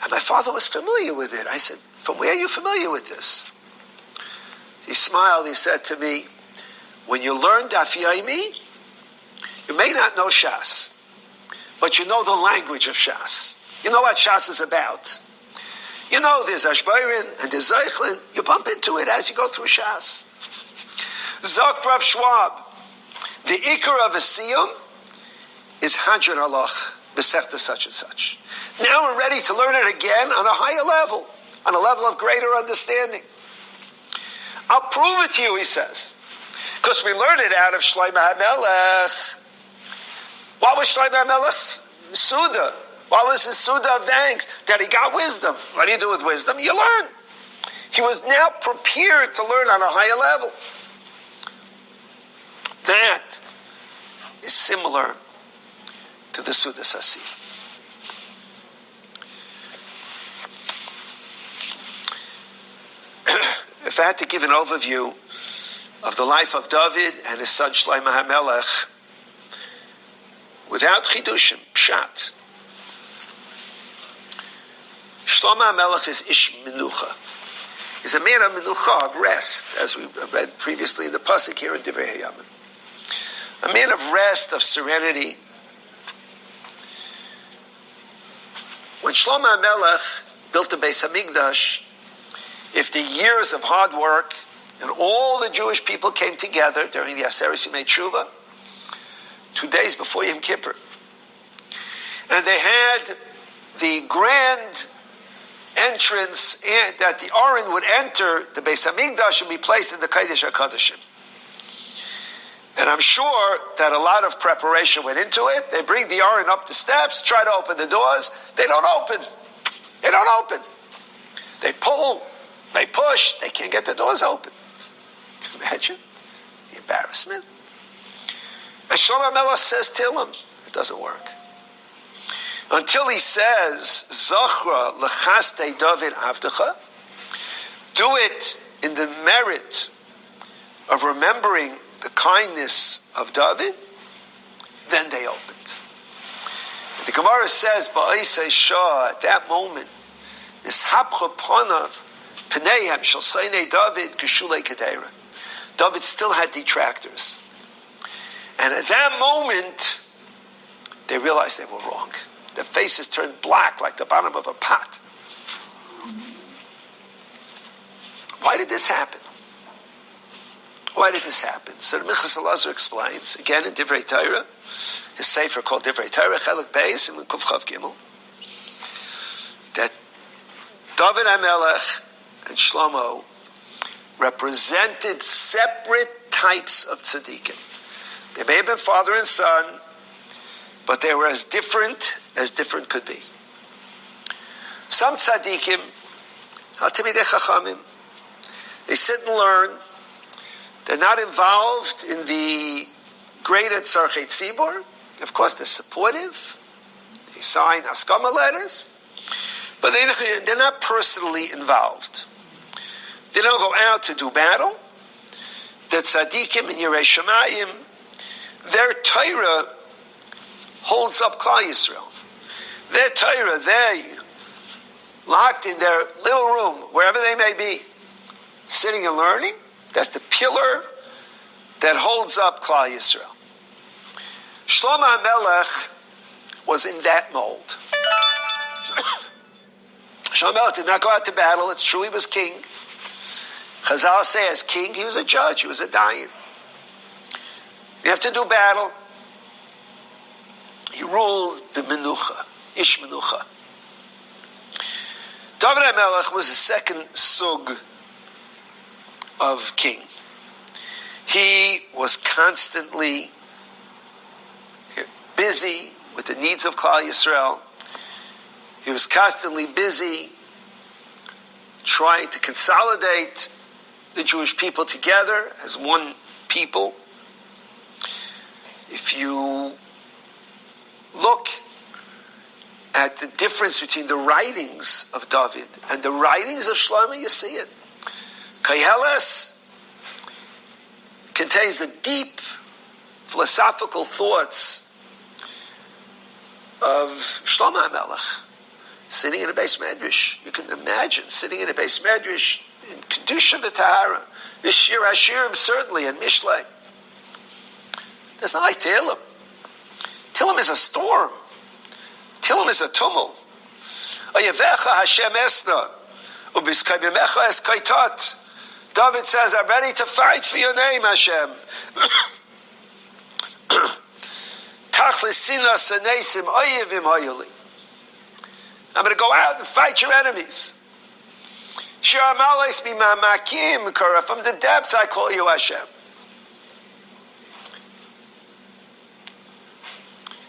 And my father was familiar with it. I said, from where are you familiar with this? He smiled, he said to me, when you learn Daf Yomi, you may not know Shas, but you know the language of Shas. You know what Shas is about. You know there's Ashbayrin and there's Zeichlin. You bump into it as you go through Shas. Zok Rav Schwab, the Iker of a Siyum is Hadran Alach, Besechta such and such. Now we're ready to learn it again on a higher level, on a level of greater understanding. I'll prove it to you, he says. Because we learned it out of Shlomo HaMelech. What was Shlomo HaMelech's Suda? What was his Suda of thanks? That he got wisdom. What do you do with wisdom? You learn. He was now prepared to learn on a higher level. That is similar to the Suda Sasi. If I had to give an overview of the life of Dovid and his son Shlomo HaMelech, without chidushim, pshat, Shlomo HaMelech is ish menucha. He's a man of menucha, of rest, as we read previously in the pasuk here in Divrei Hayamim. A man of rest, of serenity. When Shlomo HaMelech built the Beis Hamikdash, after years of hard work, and all the Jewish people came together during the Aseret Yimei Tshuva, 2 days before Yom Kippur, and they had the grand entrance, and that the Aron would enter the Beis Hamikdash and be placed in the Kodesh HaKodeshim. And I'm sure that a lot of preparation went into it. They bring the Aron up the steps, try to open the doors. They don't open. They don't open. They pull, they push, they can't get the doors open. Imagine the embarrassment. And Shlomo Melech says, Tillim. It doesn't work. Until he says, Zachra lechaste dovid avdecha, do it in the merit of remembering the kindness of David, then they opened. The Gemara says, Ba'isei Shah, at that moment, this hapcha panav, Pneihem shel Sainei David keshulei kedera. David still had detractors. And at that moment, they realized they were wrong. Their faces turned black like the bottom of a pot. Why did this happen? Why did this happen? So the Minchas Elazar explains, again in Divrei Torah, his sefer called Divrei Torah, Chelik Beis, and Kuf Chav Gimel, that David HaMelech and Shlomo represented separate types of tzaddikim. They may have been father and son, but they were as different could be. Some tzaddikim, Tamidei Chachamim, they sit and learn. They're not involved in the greater tzarchei tzibur. Of course, they're supportive. They sign haskama letters, but they're not personally involved. They don't go out to do battle. The tzaddikim and Yerei Shemayim, their Torah holds up Klal Yisrael. Their Torah, they locked in their little room, wherever they may be, sitting and learning. That's the pillar that holds up Klal Yisrael. Shlomo HaMelech was in that mold. Shlomo HaMelech did not go out to battle. It's true he was king. Chazal say as king, he was a judge. He was a dayan. You have to do battle. He ruled the menucha, ish menucha. David HaMelech was the second sug of king. He was constantly busy with the needs of Klal Yisrael. He was constantly busy trying to consolidate the Jewish people together as one people. If you look at the difference between the writings of David and the writings of Shlomo, you see it. Koheles contains the deep philosophical thoughts of Shlomo HaMelech sitting in a Beis Medrash. You can imagine sitting in a Beis Medrash in Kedusha v'Tahara, Shir Hashirim certainly, and Mishlei. That's not like Tehillim. Tehillim is a storm. Tehillim is a tumult. Oyevecha Hashem esna, u'biskaybimecha es kaitat. David says, I'm ready to fight for your name, Hashem. I'm going to go out and fight your enemies. From the depths I call you Hashem.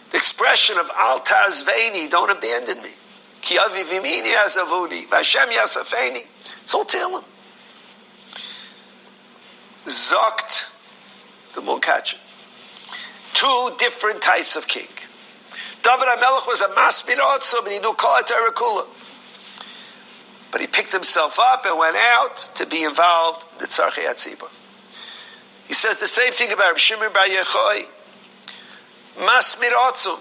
The expression of Al Tazveini, don't abandon me. Ki avi v'mini azavuni, v'Hashem yasafeni. It's all Tehillim. Zokt, the Munkachin. Two different types of king. David HaMelech was a masmid otzum, and he knew kol HaTorah kula. But he picked himself up and went out to be involved in the tzarchei hatzibur. He says the same thing about Reb Shimon bar Yochai. Masmid otzum.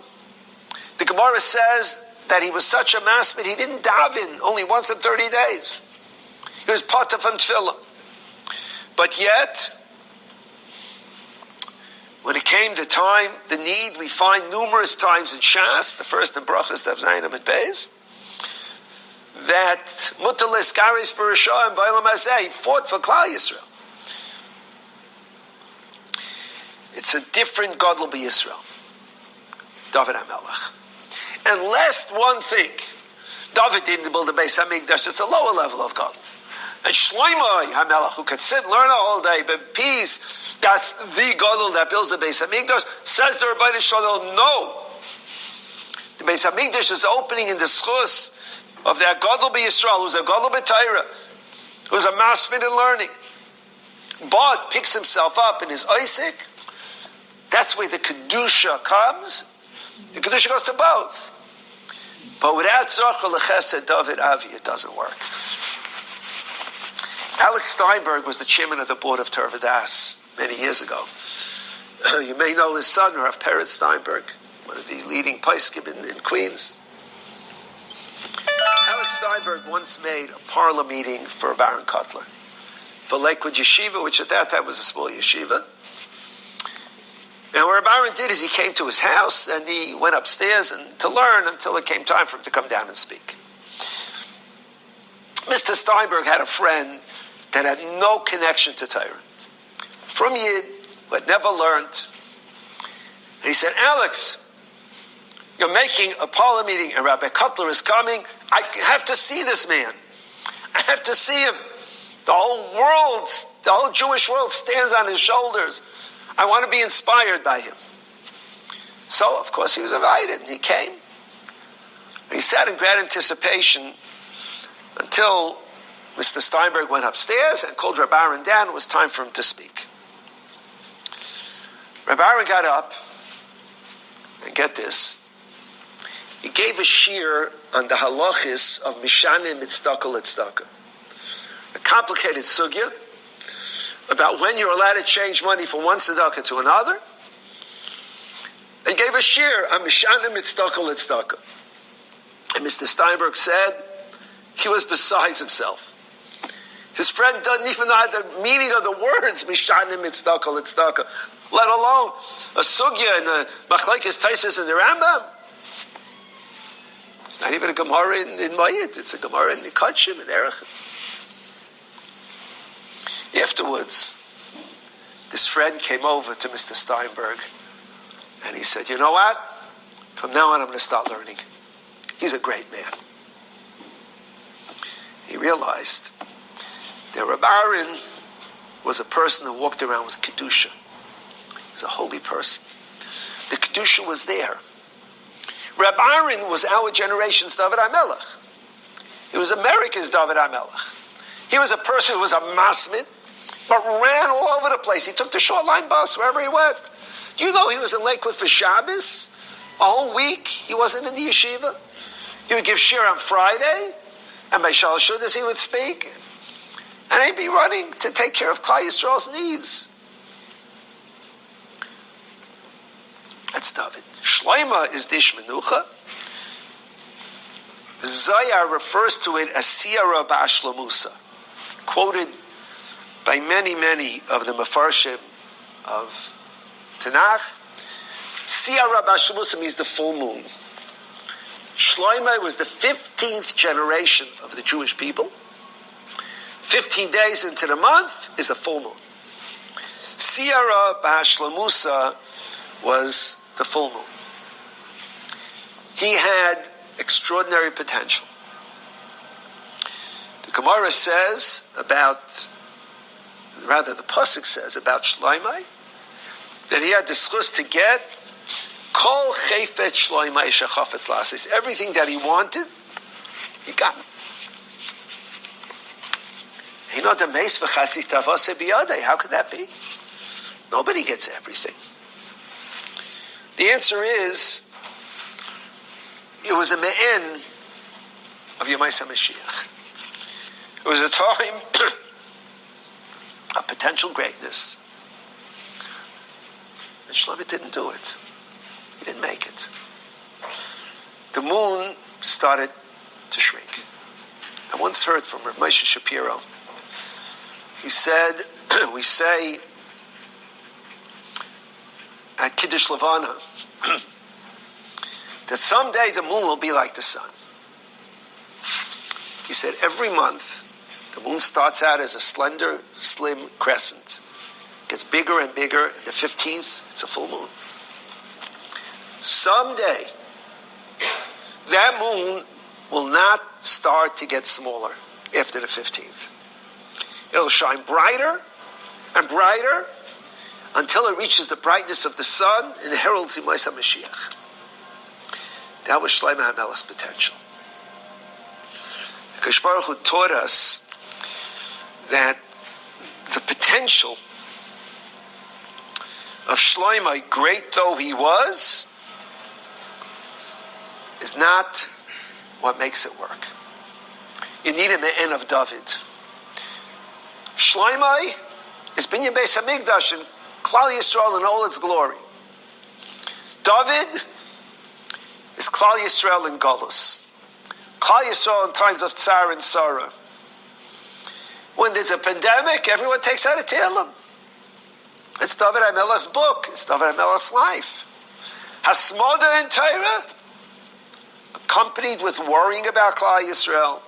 The Gemara says that he was such a masmid, he didn't daven only once in 30 days. He was potter from tefillah. But yet, when it came to time, the need, we find numerous times in Shas, the first in Brachas, Tav Zayin Amud Beis, that Mutalis Garis Barashah and Bailam Hazeh fought for Klal Yisrael. It's a different Gadol B'Yisrael, David HaMelech. And lest one think Dovid didn't build the Beis Hamikdash. It's a lower level of God. And Shlomo HaMelech, who could sit and learn a whole day, but peace, that's the Gadol that builds the Beis Hamikdash, says the Rebbeinu Shalom, no. The Beis Hamikdash is opening in the schus of that Gadol Yisroel, who's a Gadol B'Torah, who's a masmid in learning, but picks himself up in his Isaac. That's where the Kedusha comes. The Kedusha goes to both. But without Zochar L'Chesed Dovid Avi, it doesn't work. Alex Steinberg was the chairman of the board of Torah Das many years ago. You may know his son, Rav Peretz Steinberg, one of the leading poskim in Queens. Alex Steinberg once made a parlor meeting for Baron Kotler, for Lakewood Yeshiva, which at that time was a small yeshiva. And what Baron did is he came to his house and he went upstairs to learn until it came time for him to come down and speak. Mr. Steinberg had a friend that had no connection to Torah, from Yid, who had never learned. And he said, Alex, you're making a parlor meeting and Rabbi Kotler is coming. I have to see this man. I have to see him. The whole world, the whole Jewish world stands on his shoulders. I want to be inspired by him. So, of course, he was invited and he came. He sat in great anticipation until Mr. Steinberg went upstairs and called Rabbi Aaron down. It was time for him to speak. Rabbi Aaron got up, and get this, he gave a shir on the halachis of Mishanim Mitzedakah L'Tzedakah, a complicated sugya about when you're allowed to change money from one tzedakah to another, and gave a shir on Mishanim Mitzedakah L'Tzedakah. And Mr. Steinberg said he was besides himself. His friend doesn't even know the meaning of the words Mishanim Mitzedakah L'Tzedakah, let alone a sugya in the Machlekes Taisus and the Rambam. It's not even a Gemara in Mayit. It's a Gemara in the Kachim and Erechim. Afterwards, this friend came over to Mr. Steinberg and he said, you know what? From now on I'm going to start learning. He's a great man. He realized that Rabbi Aaron was a person who walked around with Kedusha. He was a holy person. The Kedusha was there. Rabbi Aaron was our generation's David HaMelech. He was America's David HaMelech. He was a person who was a masmid, but ran all over the place. He took the short line bus wherever he went. You know he was in Lakewood for Shabbos. A whole week he wasn't in the yeshiva. He would give shir on Friday, and by Shalosh Shudas he would speak. And he'd be running to take care of Klal Yisrael's needs. That's David. Shlomo is Dish Menucha. Zayar refers to it as Siyara Ba'ashlomusa, quoted by many of the Mefarshim of Tanakh. Siyara Ba'ashlomusa means the full moon. Shlomo was the 15th generation of the Jewish people. 15 days into the month is a full moon. Siyara Ba'ashlomusa was the full moon. He had extraordinary potential. The Gemara says the Pasuk says about Shlomo that he had the schus to get kol chayfet Shlomo shechafetz lasis. Everything that he wanted, he got. You know the meis v'chatzi tavase biyadei. How could that be? Nobody gets everything. The answer is, it was a me'en of Yomai HaMashiach. It was a time of potential greatness. And Shlomo didn't do it. He didn't make it. The moon started to shrink. I once heard from Rav Moshe Shapiro. He said, we say at Kiddush Levana that someday the moon will be like the sun. He said every month the moon starts out as a slender, slim crescent, gets bigger and bigger, and the 15th it's a full moon. Someday that moon will not start to get smaller after the 15th. It'll shine brighter and brighter until it reaches the brightness of the sun and heralds Imaisa Mashiach. That was Shlomo HaMelech's potential. Because Baruch Hu taught us that the potential of Shlomo, great though he was, is not what makes it work. You need a me'en of Dovid. Shlomo is Binyan Beis Hamikdash and Klal Yisrael in all its glory. Dovid is Klal Yisrael in Golus. Klal Yisrael in times of Tsar and Sarah. When there's a pandemic, everyone takes out a Tehillim. It's David HaMelech's book. It's David HaMelech's life. Hasmoda in Torah, accompanied with worrying about Klal Yisrael,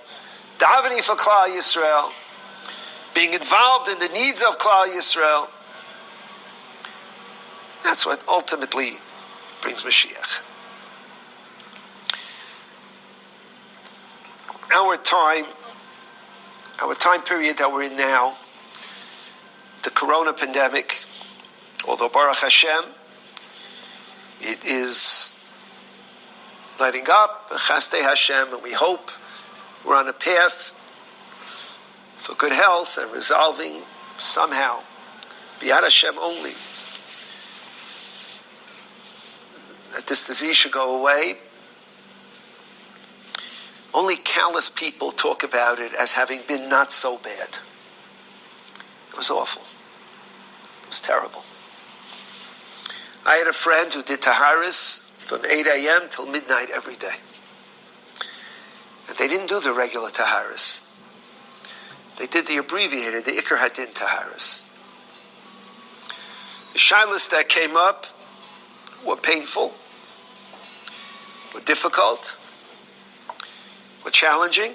davening for Klal Yisrael, being involved in the needs of Klal Yisrael. That's what ultimately brings Mashiach. Our time period that we're in now, the corona pandemic, although Baruch Hashem, it is letting up, Chastei Hashem, and we hope we're on a path for good health and resolving somehow, B'yad Hashem only, that this disease should go away. Only callous people talk about it as having been not so bad. It was awful. It was terrible. I had a friend who did Taharis from 8 a.m. till midnight every day. And they didn't do the regular Taharis. They did the abbreviated, the Iker Hadin Taharis. The shilas that came up were painful, were difficult, were challenging.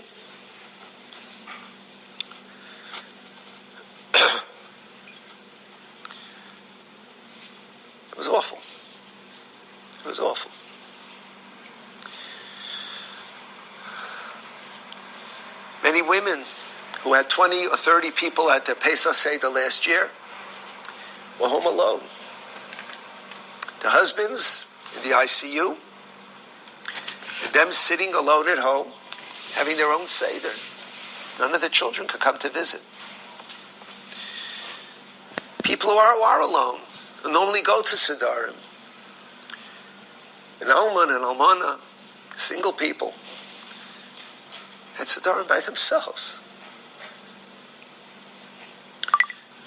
It was awful. It was awful. Many women who had 20 or 30 people at their Pesach Seder last year were home alone. The husbands in the ICU, and them sitting alone at home, having their own Seder. None of the children could come to visit. People who are alone, who normally go to Sedarim, an Alman and Almana, single people, had Sedarim by themselves.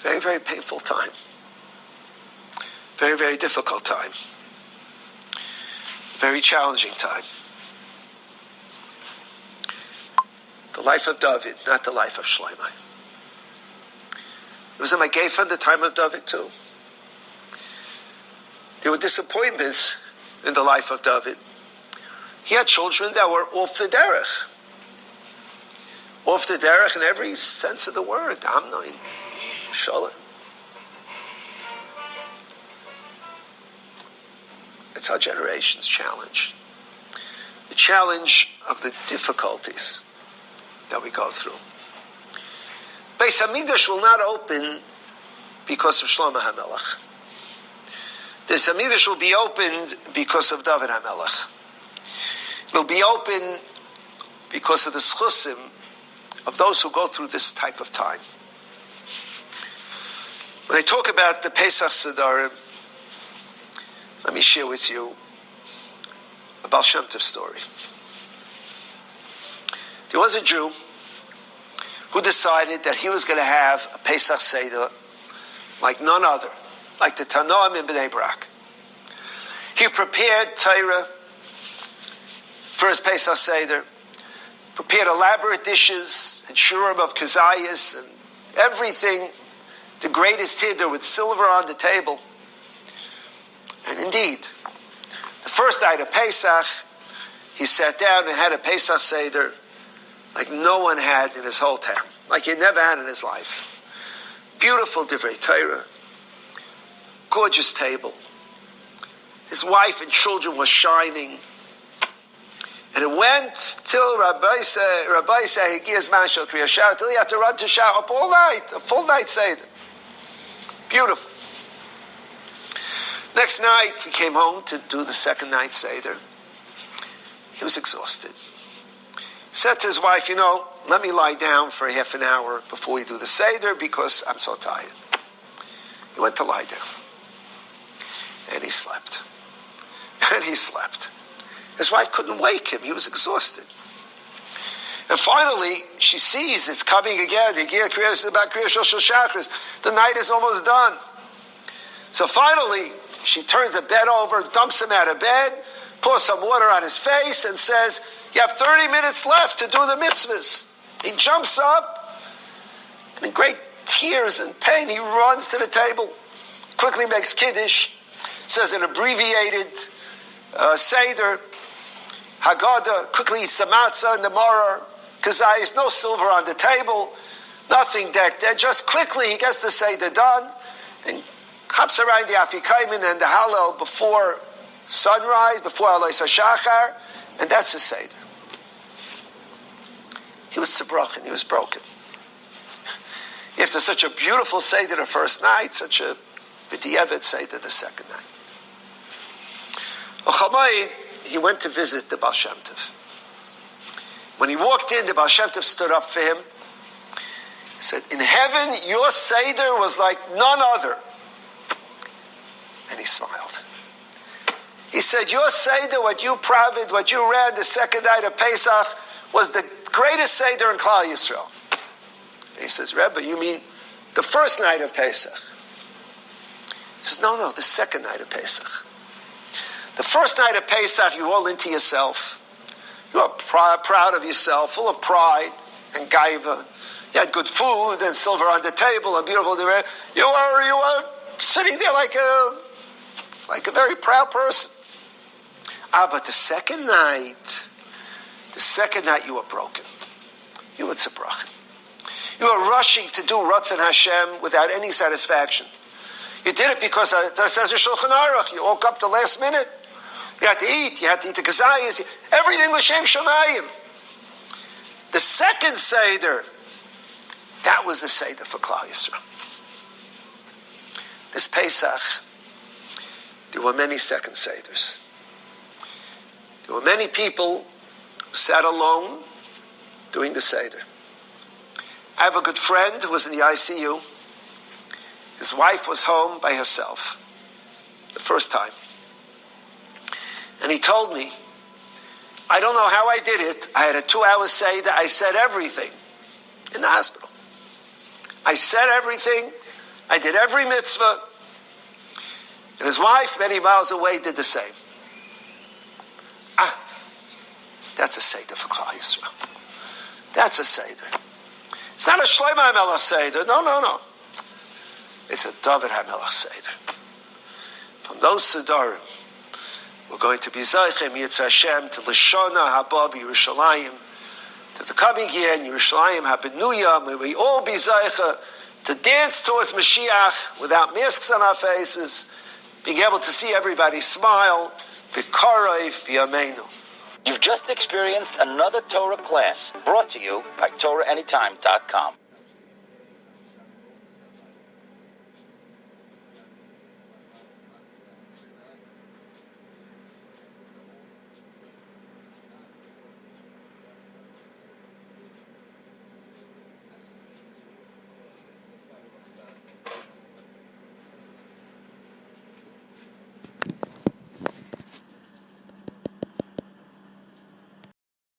Very, very painful time. Very, very difficult time. Very challenging time. The life of David, not the life of Shlomo. It was a Megefa in the time of David too. There were disappointments in the life of David. He had children that were off the derech. Off the derech in every sense of the word. Amnon, Shalom. It's our generation's challenge. The challenge of the difficulties that we go through. Beis Hamikdash will not open because of Shlomo HaMelech. The Beis Hamikdash will be opened because of David HaMelech. It will be open because of the schusim of those who go through this type of time. When I talk about the Pesach Sedarim, let me share with you a Baal Shem Tov story. There was a Jew who decided that he was going to have a Pesach Seder like none other, like the Tanoim in Bnei Brak. He prepared Torah for his Pesach Seder, prepared elaborate dishes and shurim of kazayas and everything, the greatest hiddur with silver on the table. And indeed, the first night of Pesach, he sat down and had a Pesach Seder like no one had in his whole town, like he never had in his life. Beautiful divrei Torah, gorgeous table. His wife and children were shining. And it went till Rabbi say he gives Mashal Kriya Shara, till he had to run to shout up all night, a full night Seder. Beautiful. Next night, he came home to do the second night Seder. He was exhausted. He said to his wife, let me lie down for a half an hour before we do the Seder because I'm so tired. He went to lie down. And he slept. And he slept. His wife couldn't wake him. He was exhausted. And finally, she sees it's coming again. The night is almost done. So finally, she turns the bed over, dumps him out of bed, pours some water on his face, and says, you have 30 minutes left to do the mitzvahs. He jumps up, and in great tears and pain, he runs to the table, quickly makes Kiddush, says an abbreviated Seder, Haggadah, quickly eats the matzah and the maror, kazayis, no silver on the table, nothing decked there, just quickly he gets the Seder done, and chaps around the Afikaimin and the Hallel before sunrise, before Alois HaShachar, and that's the Seder. He was tzibrochen, he was broken. After such a beautiful Seder the first night, such a b'diavad Seder the second night. He went to visit the Baal Shem Tov. When he walked in, the Baal Shem Tov stood up for him. He said, in heaven, your Seder was like none other. And he smiled. He said, your Seder, what you praved, what you read the second night of Pesach, was the greatest Seder in Klal Yisrael. And he says, Rebbe, you mean the first night of Pesach? He says, no, the second night of Pesach. The first night of Pesach, you're all into yourself. You are proud of yourself, full of pride and gaiva. You had good food and silver on the table and beautiful. You were sitting there like a very proud person. But the second night you were broken. You were tzibrochen. You were rushing to do Ratzon Hashem without any satisfaction. You did it because it says in Shulchan Aruch. You woke up the last minute. You had to eat the kazayas, everything l'shem shamayim. The second Seder, that was the Seder for Klal Yisrael. This Pesach, there were many second Seders. There were many people who sat alone doing the Seder. I have a good friend who was in the ICU. His wife was home by herself, the first time. And he told me, I don't know how I did it. I had a 2-hour Seder. I said everything in the hospital. I said everything. I did every mitzvah. And his wife, many miles away, did the same. That's a Seder for Klal Yisrael. That's a Seder. It's not a Shlomo HaMelech Seder. No. It's a Dovid HaMelech Seder. From those Sedarim, we're going to be Zaychem Yitz Hashem to Lashona Haba Yerushalayim, to the coming year in Yerushalayim Habenuya, may we all be Zaycha to dance towards Mashiach without masks on our faces, being able to see everybody smile, B'karayv B'yameinu.
You've just experienced another Torah class brought to you by TorahAnytime.com.